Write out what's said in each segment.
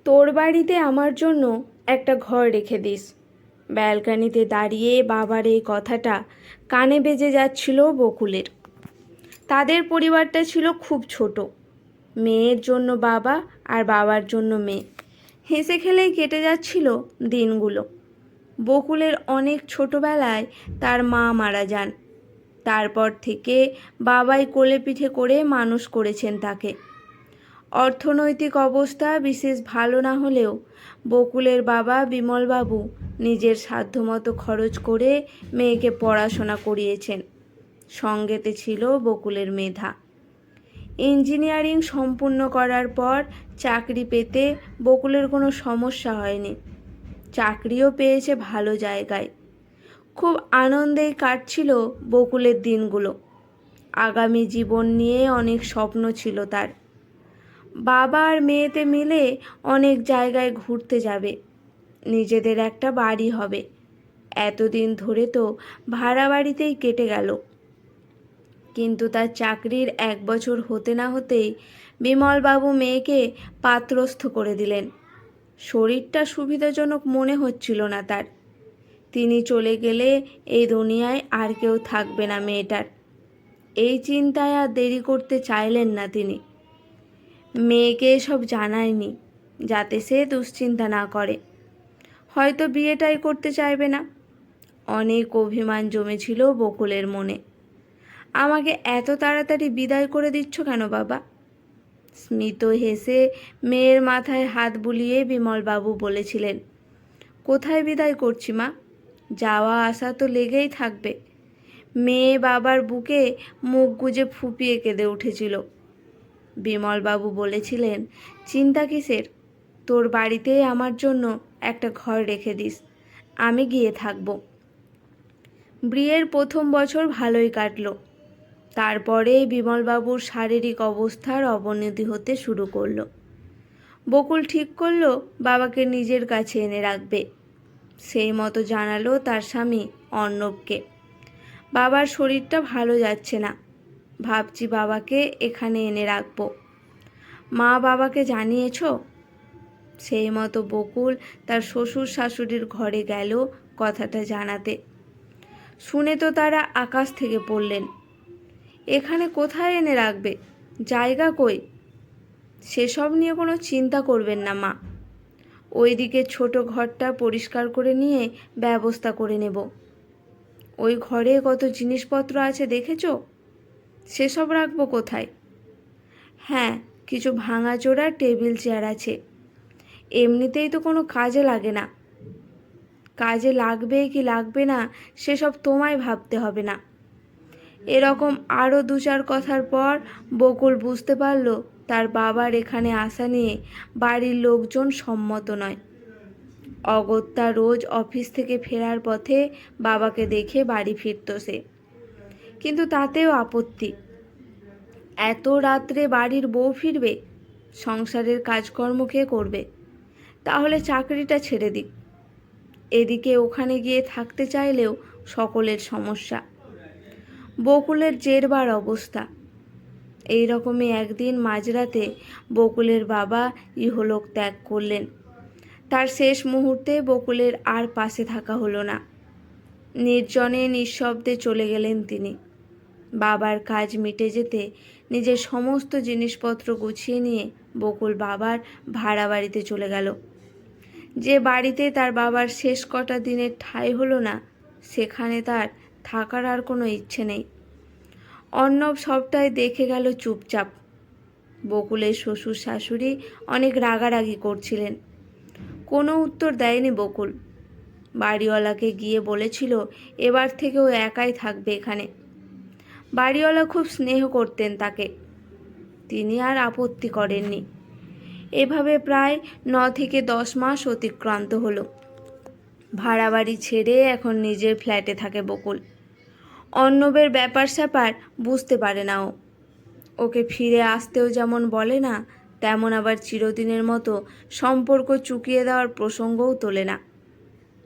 তোর বাড়িতে আমার জন্য একটা ঘর রেখে দিস। ব্যালকানিতে দাঁড়িয়ে বাবার এই কথাটা কানে বেজে যাচ্ছিল বকুলের। তাদের পরিবারটা ছিল খুব ছোট, মেয়ের জন্য বাবা আর বাবার জন্য মেয়ে, হেসে খেলেই কেটে যাচ্ছিল দিনগুলো। বকুলের অনেক ছোটবেলায় তার মা মারা যান। তারপর থেকে বাবাই কোলে পিঠে করে মানুষ করেছেন তাকে। অর্থনৈতিক অবস্থা বিশেষ ভালো না হলেও বকুলের বাবা বিমলবাবু নিজের সাধ্যমতো খরচ করে মেয়েকে পড়াশোনা করিয়েছেন। সঙ্গেতে ছিল বকুলের মেধা। ইঞ্জিনিয়ারিং সম্পূর্ণ করার পর চাকরি পেতে বকুলের কোনো সমস্যা হয়নি। চাকরিও পেয়েছে ভালো জায়গায়। খুব আনন্দেই কাটছিল বকুলের দিনগুলো। আগামী জীবন নিয়ে অনেক স্বপ্ন ছিল তার। বাবা আর মেয়েতে মিলে অনেক জায়গায় ঘুরতে যাবে, নিজেদের একটা বাড়ি হবে। এতদিন ধরে তো ভাড়া বাড়িতেই কেটে গেল। কিন্তু তার চাকরির 1 বছর হতে না হতেই বিমলবাবু মেয়েকে পাত্রস্থ করে দিলেন। শরীরটা সুবিধাজনক মনে হচ্ছিল না তার। তিনি চলে গেলে এই দুনিয়ায় আর কেউ থাকবে না মেয়েটার। এই চিন্তায় আর দেরি করতে চাইলেন না তিনি। মেয়েকে এসব জানায়নি যাতে সে দুশ্চিন্তা না করে। হয়তো বিয়েটাই করতে চাইবে না। অনেক অভিমান জমেছিল বকুলের মনে। আমাকে এত তাড়াতাড়ি বিদায় করে দিচ্ছ কেন বাবা? স্মিত হেসে মেয়ের মাথায় হাত বুলিয়ে বিমলবাবু বলেছিলেন, কোথায় বিদায় করছি মা? যাওয়া আসা তো লেগেই থাকবে। মেয়ে বাবার বুকে মুখ গুজে ফুপিয়ে কেঁদে উঠেছিল। বিমলবাবু বলেছিলেন, চিন্তা কিসের? তোর বাড়িতে আমার জন্য একটা ঘর রেখে দিস, আমি গিয়ে থাকব। বিয়ের প্রথম বছর ভালোই কাটল। তারপরে বিমলবাবুর শারীরিক অবস্থার অবনতি হতে শুরু করলো। বকুল ঠিক করলো বাবাকে নিজের কাছে এনে রাখবে। সেই মতো জানালো তার স্বামী অর্ণবকে, বাবার শরীরটা ভালো যাচ্ছে না, ভাবছি বাবাকে এখানে এনে রাখবো। মা বাবাকে জানিয়েছ? সেই মতো বকুল তার শ্বশুর শাশুড়ির ঘরে গেল কথাটা জানাতে। শুনে তো তারা আকাশ থেকে পড়লেন। এখানে কোথায় এনে রাখবে? জায়গা কই? সেসব নিয়ে কোনো চিন্তা করবেন না মা। ওইদিকে ছোট ঘরটা পরিষ্কার করে নিয়ে ব্যবস্থা করে নেব। ওই ঘরে কত জিনিসপত্র আছে দেখেছ? সেসব রাখবো কোথায়? হ্যাঁ, কিছু ভাঙাচোরা টেবিল চেয়ার আছে। এমনিতেই তো কোনো কাজে লাগে না। কাজে লাগবে কি লাগবে না সেসব তোমায় ভাবতে হবে না। এরকম আরও 2-4 কথার পর বকুল বুঝতে পারল তার বাবার এখানে আসা নিয়ে বাড়ির লোকজন সম্মত নয়। অগত্যা রোজ অফিস থেকে ফেরার পথে বাবাকে দেখে বাড়ি ফিরত সে। কিন্তু তাতেও আপত্তি। এত রাত্রে বাড়ির বউ ফিরবে, সংসারের কাজকর্ম কে করবে? তাহলে চাকরিটা ছেড়ে দিক। এদিকে ওখানে গিয়ে থাকতে চাইলেও সকলের সমস্যা। বকুলের জেরবার অবস্থা। এই রকমই একদিন মাঝরাতে বকুলের বাবা ইহলোক ত্যাগ করলেন। তার শেষ মুহূর্তে বকুলের আর পাশে থাকা হলো না। নির্জনে নিঃশব্দে চলে গেলেন তিনি। বাবার কাজ মিটে যেতে নিজের সমস্ত জিনিসপত্র গুছিয়ে নিয়ে বকুল বাবার ভাড়া বাড়িতে চলে গেল। যে বাড়িতে তার বাবার শেষ কটা দিনের ঠাঁই হলো না, সেখানে তার থাকার আর কোনো ইচ্ছে নেই। অর্ণব সবটাই দেখে গেল চুপচাপ। বকুলের শ্বশুর শাশুড়ি অনেক রাগারাগি করছিলেন। কোনো উত্তর দেয়নি বকুল। বাড়িওয়ালাকে গিয়ে বলেছিল এবার থেকে ও একাই থাকবে এখানে। বাড়িওয়ালা খুব স্নেহ করতেন তাকে। তিনি আর আপত্তি করেননি। এভাবে প্রায় 9 থেকে 10 মাস অতিক্রান্ত হলো। ভাড়া বাড়ি ছেড়ে এখন নিজের ফ্ল্যাটে থাকে বকুল। অর্ণবের ব্যাপার স্যাপার বুঝতে পারে না ও। ওকে ফিরে আসতেও যেমন বলে না, তেমন আবার চিরদিনের মতো সম্পর্ক চুকিয়ে দেওয়ার প্রসঙ্গও তোলে না।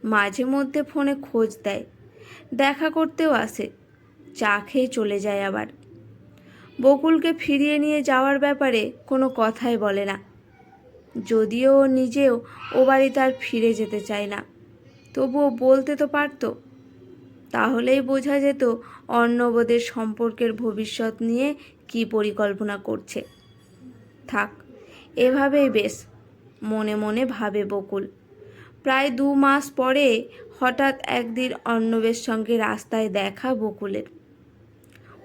মাঝে মধ্যে ফোনে খোঁজ দেয়, দেখা করতেও আসে, চা খেয়ে চলে যায় আবার। বকুলকে ফিরিয়ে নিয়ে যাওয়ার ব্যাপারে কোনো কথাই বলে না। যদিও ও নিজেও ও বাড়িতে আর ফিরে যেতে চায় না, তবুও বলতে তো পারতো। তাহলেই বোঝা যেত অর্ণবদের সম্পর্কের ভবিষ্যৎ নিয়ে কী পরিকল্পনা করছে। থাক, এভাবেই বেশ, মনে মনে ভাবে বকুল। প্রায় 2 মাস পরে হঠাৎ একদিন অর্ণবের সঙ্গে রাস্তায় দেখা বকুলের।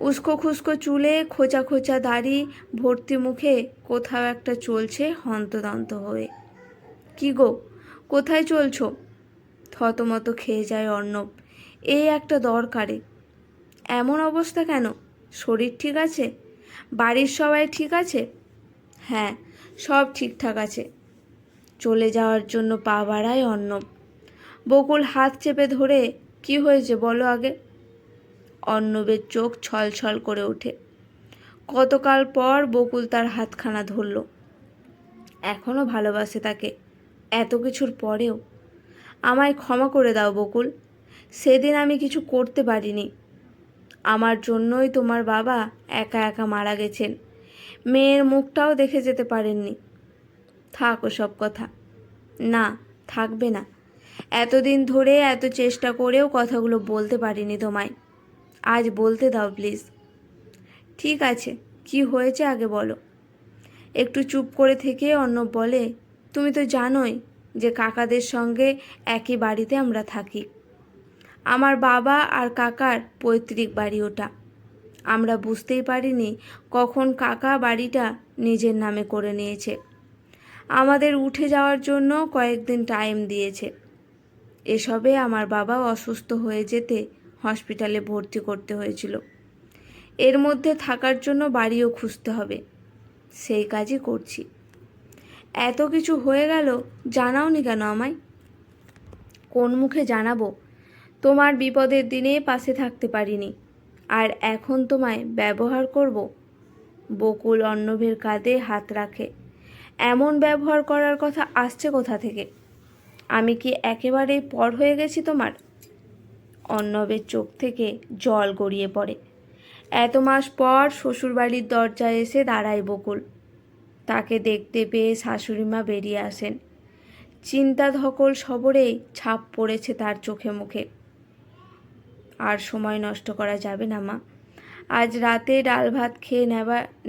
উস্কো খুস্কো চুলে, খোঁচা খোঁচা দাড়ি, ভর্তি মুখে কোথাও একটা চলছে হন্তদন্ত হয়ে। কি গো, কোথায় চলছো? থতমত খেয়ে যায় অর্ণব। এই একটা দরকারে। এমন অবস্থা কেন? শরীর ঠিক আছে? বাড়ির সবাই ঠিক আছে? হ্যাঁ, সব ঠিকঠাক আছে। চলে যাওয়ার জন্য পা বাড়ায় অর্ণব। বকুল হাত চেপে ধরে, কি হয়েছে বলো আগে। অর্ণবের চোখ ছলছল করে ওঠে। কতকাল পর বকুল তার হাতখানা ধরল। এখনও ভালোবাসে তাকে, এত কিছুর পরেও। আমায় ক্ষমা করে দাও বকুল, সেদিন আমি কিছু করতে পারিনি। আমার জন্যই তোমার বাবা একা একা মারা গেছেন, মেয়ের মুখটাও দেখে যেতে পারেননি। থাক ওসব কথা। না, থাকবে না। এতদিন ধরে এত চেষ্টা করেও কথাগুলো বলতে পারিনি তোমায়, আজ বলতে দাও প্লিজ। ঠিক আছে, কি হয়েছে আগে বলো। একটু চুপ করে থেকে অর্ণব বলে, তুমি তো জানোই যে কাকাদের সঙ্গে একই বাড়িতে আমরা থাকি। আমার বাবা আর কাকার পৈতৃক বাড়ি ওটা। আমরা বুঝতেই পারিনি কখন কাকা বাড়িটা নিজের নামে করে নিয়েছে। আমাদের উঠে যাওয়ার জন্য কয়েকদিন টাইম দিয়েছে। এসবে আমার বাবা অসুস্থ হয়ে যেতে হসপিটালে ভর্তি করতে হয়েছিল। এর মধ্যে থাকার জন্য বাড়িও খুঁজতে হবে, সেই কাজই করছি। এত কিছু হয়ে গেল, জানাওনি কেন আমায়? কোন মুখে জানাবো? তোমার বিপদের দিনে পাশে থাকতে পারিনি, আর এখন তোমায় ব্যবহার করব? বকুল অর্ণবের কাঁধে হাত রাখে। এমন ব্যবহার করার কথা আসছে কোথা থেকে? আমি কি একেবারেই পর হয়ে গেছি তোমার? অর্ণবের চোখ থেকে জল গড়িয়ে পড়ে। এত মাস পর শ্বশুরবাড়ির দরজায় এসে দাঁড়ায় বকুল। তাকে দেখতে পেয়ে শাশুড়িমা বেরিয়ে আসেন। চিন্তা ধকল সবরেই ছাপ পড়েছে তার চোখে মুখে। আর সময় নষ্ট করা যাবে না মা, আজ রাতে ডাল ভাত খেয়ে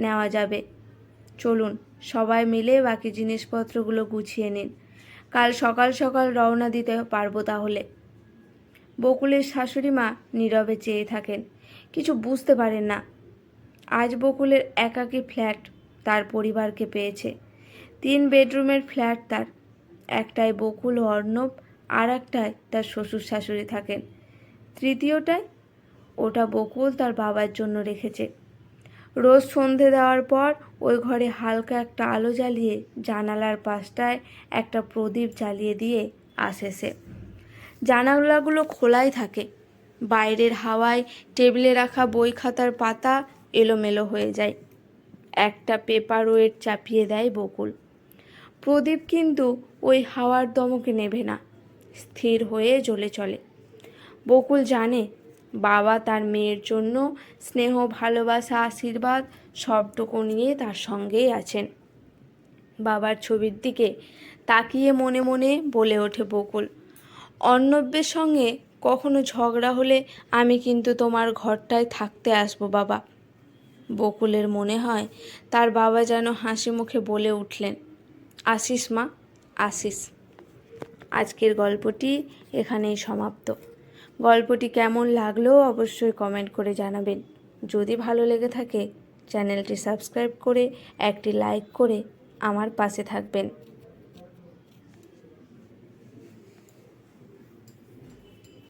নেওয়া যাবে। চলুন সবাই মিলে বাকি জিনিসপত্রগুলো গুছিয়ে নিন, কাল সকাল সকাল রওনা দিতে পারবো তাহলে। বকুলের শাশুড়িমা নীরবে চেয়ে থাকেন, কিছু বুঝতে পারেন না। আজ বকুলের একাকী ফ্ল্যাট তার পরিবারকে পেয়েছে। 3 বেডরুমের ফ্ল্যাট তার। একটায় বকুল ও অর্ণব, আর একটায় তার শ্বশুর শাশুড়ি থাকেন। তৃতীয়টায়, ওটা বকুল তার বাবার জন্য রেখেছে। রোজ সন্ধে দেওয়ার পর ওই ঘরে হালকা একটা আলো জ্বালিয়ে জানালার পাশটায় একটা প্রদীপ জ্বালিয়ে দিয়ে আসে সে। জানালাগুলো খোলাই থাকে। বাইরের হাওয়ায় টেবিলে রাখা বই খাতার পাতা এলোমেলো হয়ে যায়। একটা পেপার ওয়েট চাপিয়ে দেয় বকুল। প্রদীপ কিন্তু ওই হাওয়ার দমকে নেভে না, স্থির হয়ে জ্বলে চলে। বকুল জানে বাবা তার মেয়ের জন্য স্নেহ, ভালোবাসা, আশীর্বাদ সবটুকু নিয়ে তার সঙ্গেই আছেন। বাবার ছবির দিকে তাকিয়ে মনে মনে বলে ওঠে বকুল, অর্ণবের সঙ্গে কখনো ঝগড়া হলে আমি কিন্তু তোমার ঘরটায় থাকতে আসবো বাবা। বকুলের মনে হয় তার বাবা যেন হাসি মুখে বলে উঠলেন, আসিস মা, আসিস। আজকের গল্পটি এখানেই সমাপ্ত। গল্পটি কেমন লাগলো অবশ্যই কমেন্ট করে জানাবেন। যদি ভালো লেগে থাকে চ্যানেলটি সাবস্ক্রাইব করে একটি লাইক করে আমার পাশে থাকবেন।